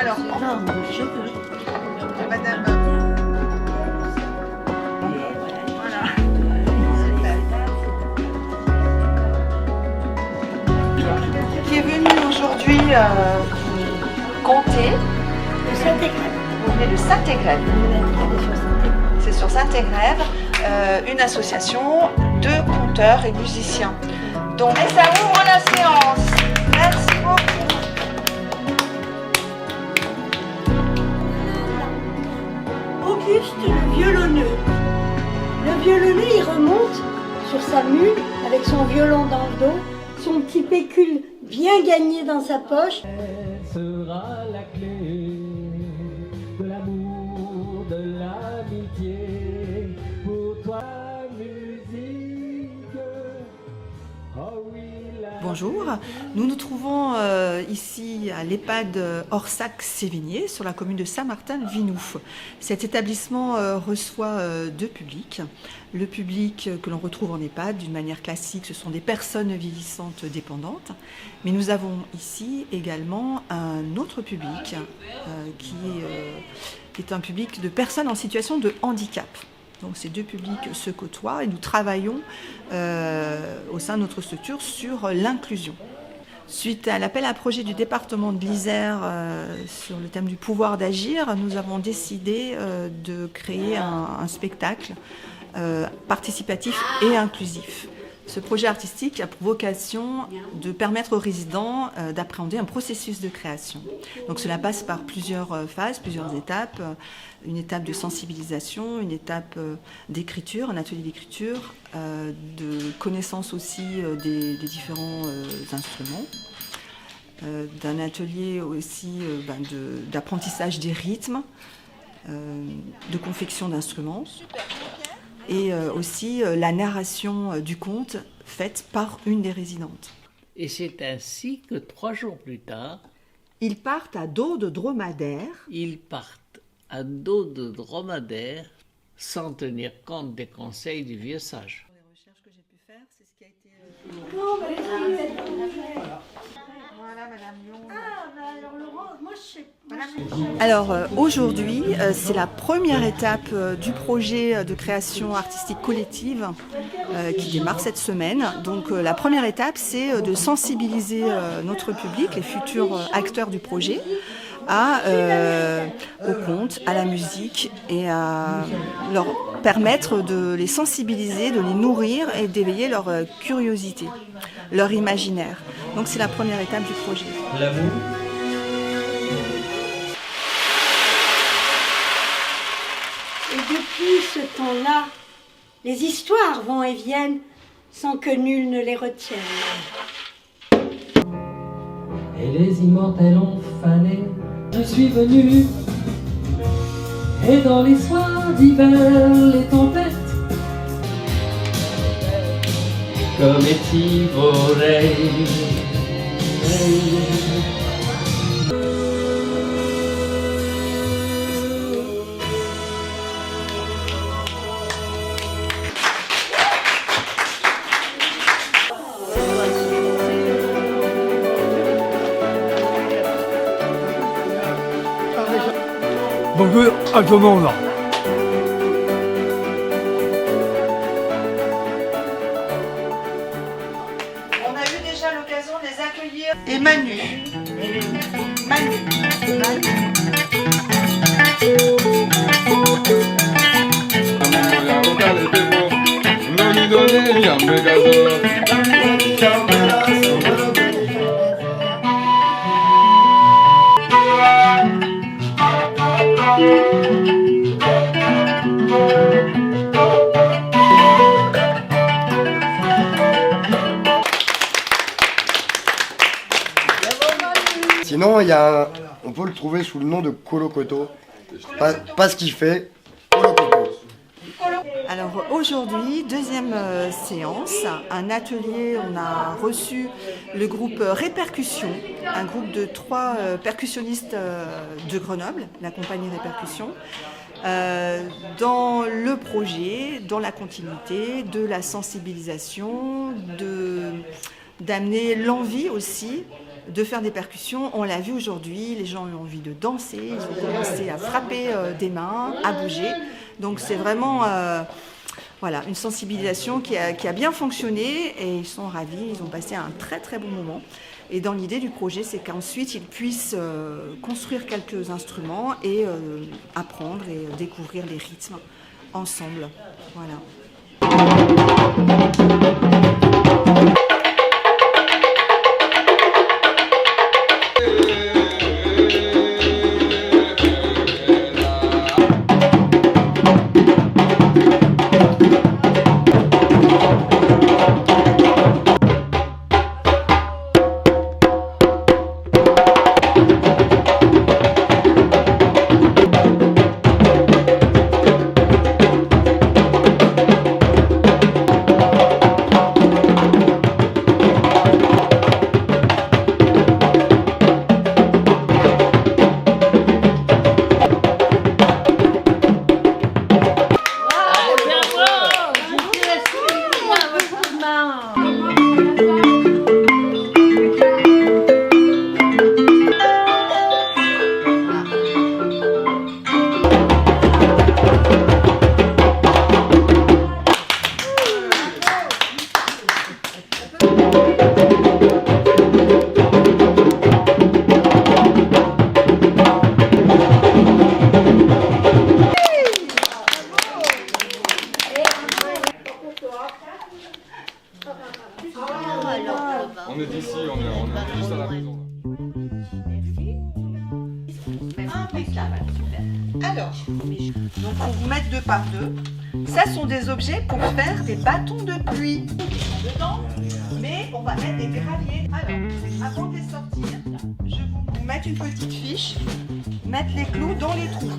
Alors, Non, madame. Voilà. Qui est venu aujourd'hui compter. de Saint-Égrève. Vous venez de Saint-Égrève. C'est sur Saint-Égrève, une association de conteurs et musiciens. Donc, et ça ouvre la séance. Merci beaucoup. Auguste, le violonneux. Le violonneux, il remonte sur sa mule avec son violon dans le dos, son petit pécule bien gagné dans sa poche. Elle sera la clé de l'amour, de l'amitié pour toi, musique. Oh oui, Bonjour, nous nous trouvons ici à l'EHPAD Orsac-Sévigné sur la commune de Saint-Martin-Vinoux. Cet établissement reçoit deux publics. Le public que l'on retrouve en EHPAD d'une manière classique, ce sont des personnes vieillissantes dépendantes. Mais nous avons ici également un autre public qui est un public de personnes en situation de handicap. Donc ces deux publics se côtoient et nous travaillons au sein de notre structure sur l'inclusion. Suite à l'appel à projet du département de l'Isère sur le thème du pouvoir d'agir, nous avons décidé de créer un spectacle participatif et inclusif. Ce projet artistique a pour vocation de permettre aux résidents d'appréhender un processus de création. Donc cela passe par plusieurs phases, plusieurs étapes. Une étape de sensibilisation, une étape d'écriture, un atelier d'écriture, de connaissance aussi des différents instruments, d'un atelier aussi d'apprentissage des rythmes, de confection d'instruments. Et aussi la narration du conte faite par une des résidentes. Et c'est ainsi que 3 jours plus tard, Ils partent à dos de dromadaire. ils partent à dos de dromadaire sans tenir compte des conseils du vieux sage. Les recherches que j'ai pu faire, c'est ce qui a été... Voilà, Madame Lyon. Alors Laurent, moi je sais pas. Alors aujourd'hui, c'est la première étape du projet de création artistique collective qui démarre cette semaine. Donc la première étape, c'est de sensibiliser notre public, les futurs acteurs du projet, au conte, à la musique et à leur permettre de les sensibiliser, de les nourrir et d'éveiller leur curiosité, leur imaginaire. Donc c'est la première étape du projet. L'amour. Et depuis ce temps-là, les histoires vont et viennent sans que nul ne les retienne. Et les immortels ont fané. Je suis venu. Et dans les soirs d'hiver, les tempêtes comme étivolées. Bonjour à tout le monde. On a eu déjà l'occasion de les accueillir. Et Manu. Sinon, on peut le trouver sous le nom de Colocoto. Pas ce qu'il fait, Colocoto. Alors aujourd'hui, deuxième séance, un atelier, on a reçu le groupe Répercussion, un groupe de 3 percussionnistes de Grenoble, la compagnie Répercussion, dans le projet, dans la continuité de la sensibilisation, d'amener l'envie aussi de faire des percussions. On l'a vu aujourd'hui, les gens ont envie de danser, ils ont commencé à frapper des mains, à bouger. Donc c'est vraiment voilà, une sensibilisation qui a bien fonctionné et ils sont ravis, ils ont passé un très très bon moment. Et dans l'idée du projet, c'est qu'ensuite ils puissent construire quelques instruments et apprendre et découvrir les rythmes ensemble. Voilà. On est d'ici, on est juste à la maison. Impeccable, super. Alors, donc on vous met 2 par 2. Ça sont des objets pour faire des bâtons de pluie. Ils sont dedans, mais on va mettre des graviers. Alors, avant de les sortir, je vais vous mettre une petite fiche, mettre les clous dans les trous.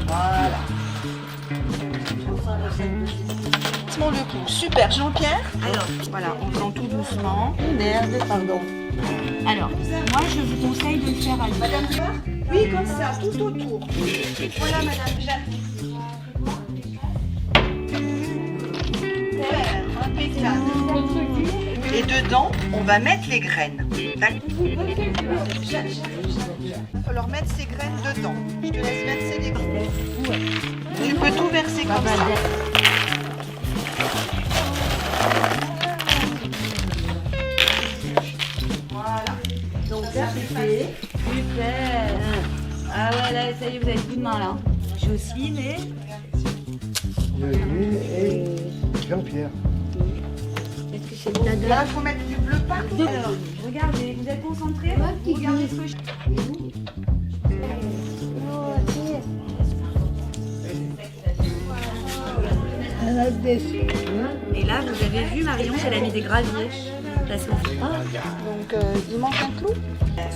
Voilà. Le clou. Super, Jean-Pierre. Alors, voilà, on prend tout doucement. Merde, pardon. Alors, moi je vous conseille de le faire à Madame Dumas? Oui, comme ça, tout autour. Voilà, Madame, j'arrive. Super, impeccable. Et dedans, on va mettre les graines. D'accord. Il va falloir mettre ces graines dedans. Je te laisse verser les graines. Tu peux tout verser comme ça. Voilà. Donc là c'est fait. Super. Ah ouais, là ça y est, vous avez plus de main là. Jocelyne et Jean-Pierre. est-ce que c'est le Là, il faut mettre du bleu partout. Alors, regardez, vous êtes concentrés. Regardez ce que je... Et là, vous avez vu, Marion, elle a mis des graviers. Parce qu'on fait pas. Donc, il manque un clou.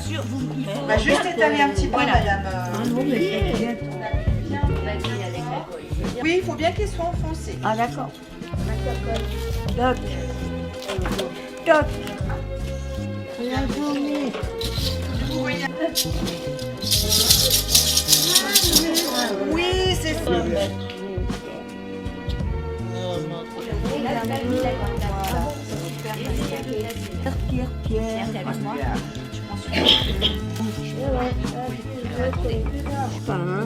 Sur vous. On va juste étaler un petit peu, madame. Non, mais Oui, il faut bien qu'il soit enfoncé. ah d'accord. Toc. Toc. Oui, c'est ça. Pierre, t'es avec moi.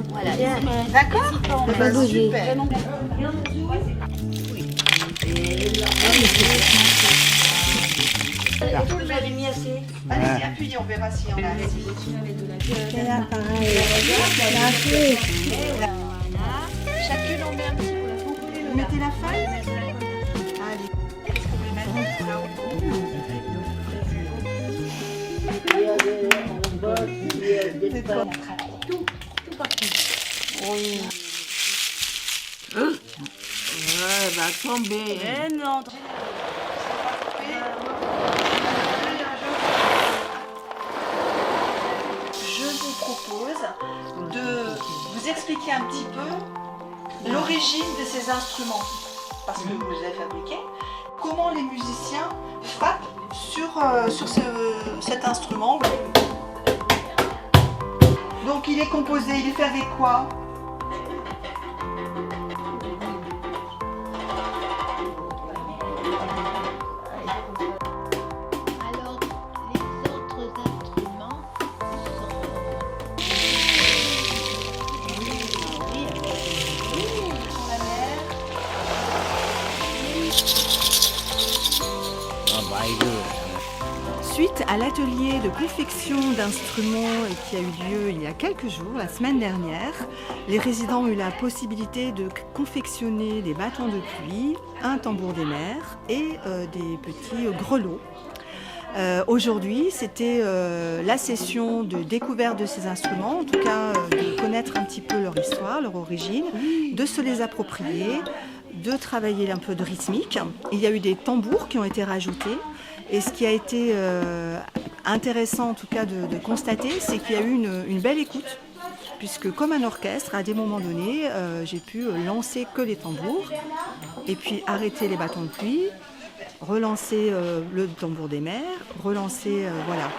Voilà. D'accord. Bah, super. Vous l'avez mis assez. Allez-y, appuyez, on verra si on a assez. Chacune, on met un petit peu. Vous mettez la feuille. Allez. Est-ce qu'on peut mettre là-haut? Tout partout. Oui. Ouais, va tomber. Eh non. Je vous propose de vous expliquer un petit peu l'origine de ces instruments, parce que vous les avez fabriqués, comment les musiciens frappent sur cet instrument. Donc il est composé, il est fait avec quoi? Alors, les Suite à l'atelier de confection d'instruments qui a eu lieu il y a quelques jours, la semaine dernière, les résidents ont eu la possibilité de confectionner des bâtons de pluie, un tambour des mers et des petits grelots. Aujourd'hui, c'était la session de découverte de ces instruments, en tout cas de connaître un petit peu leur histoire, leur origine, de se les approprier, de travailler un peu de rythmique. Il y a eu des tambours qui ont été rajoutés. Et ce qui a été intéressant en tout cas de constater, c'est qu'il y a eu une belle écoute, puisque comme un orchestre, à des moments donnés, j'ai pu lancer que les tambours, et puis arrêter les bâtons de pluie, relancer le tambour des mers, relancer, voilà,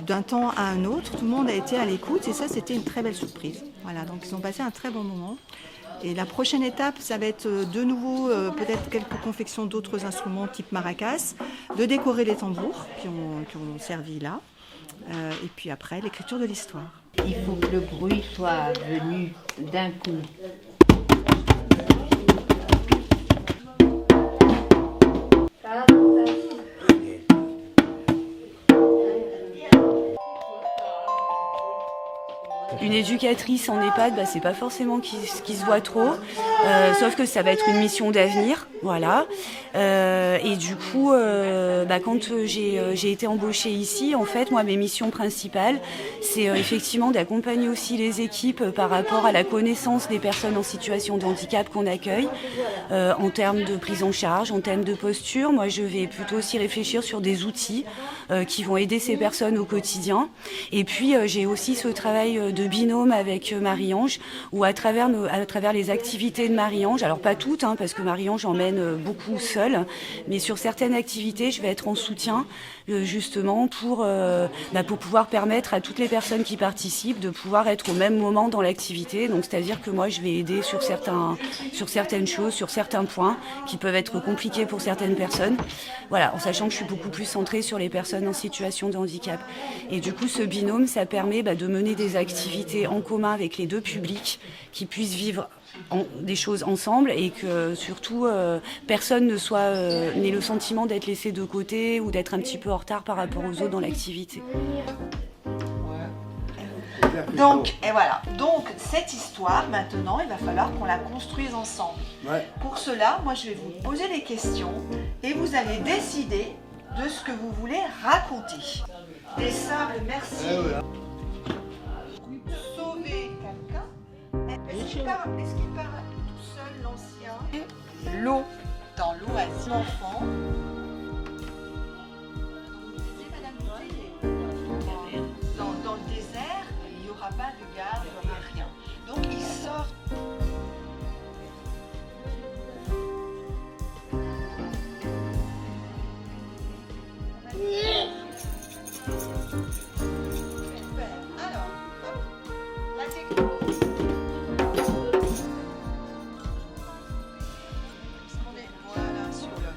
d'un temps à un autre. Tout le monde a été à l'écoute, et ça, c'était une très belle surprise. Voilà, donc ils ont passé un très bon moment. Et la prochaine étape, ça va être de nouveau peut-être quelques confections d'autres instruments type maracas, de décorer les tambours qui ont servi là, et puis après l'écriture de l'histoire. Il faut que le bruit soit venu d'un coup. Une éducatrice en EHPAD, c'est pas forcément ce qui se voit trop, sauf que ça va être une mission d'avenir, voilà. Et du coup, quand j'ai été embauchée ici, en fait, moi, mes missions principales, c'est effectivement d'accompagner aussi les équipes par rapport à la connaissance des personnes en situation de handicap qu'on accueille, en termes de prise en charge, en termes de posture. Moi, je vais plutôt aussi réfléchir sur des outils qui vont aider ces personnes au quotidien. Et puis, j'ai aussi ce travail de binôme avec Marie-Ange, où à travers les activités de Marie-Ange, alors pas toutes, parce que Marie-Ange emmène beaucoup seule, mais sur certaines activités, je vais être en soutien justement pour pouvoir permettre à toutes les personnes qui participent de pouvoir être au même moment dans l'activité. Donc c'est-à-dire que moi, je vais aider sur certaines choses, sur certains points qui peuvent être compliqués pour certaines personnes. Voilà, en sachant que je suis beaucoup plus centrée sur les personnes en situation de handicap. Et du coup, ce binôme, ça permet de mener des activités en commun avec les deux publics qui puissent vivre des choses ensemble et que surtout personne n'ait le sentiment d'être laissé de côté ou d'être un petit peu en retard par rapport aux autres dans l'activité. Donc, et voilà. Donc, cette histoire, maintenant, il va falloir qu'on la construise ensemble. Ouais. Pour cela, moi, je vais vous poser des questions et vous allez décider de ce que vous voulez raconter. Des sables, merci. Sauver quelqu'un. Est-ce qu'il part tout seul, l'ancien? L'eau. Dans l'oasis. L'enfant. Dans le désert, il n'y aura pas de gare, il n'y aura rien. Donc il sort. Alors, hop, la technique. Voilà, sur le.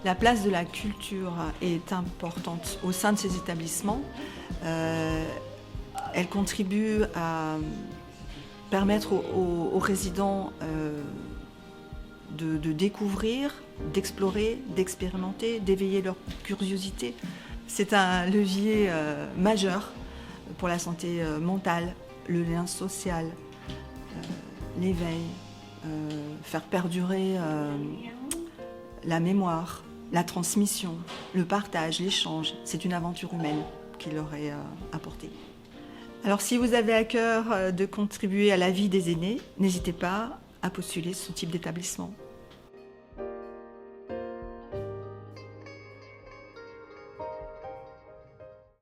La place de la culture est importante au sein de ces établissements. Elle contribue à permettre aux résidents de découvrir, d'explorer, d'expérimenter, d'éveiller leur curiosité. C'est un levier majeur pour la santé mentale, le lien social, l'éveil, faire perdurer la mémoire, la transmission, le partage, l'échange. C'est une aventure humaine qui leur est apportée. Alors si vous avez à cœur de contribuer à la vie des aînés, n'hésitez pas à postuler ce type d'établissement.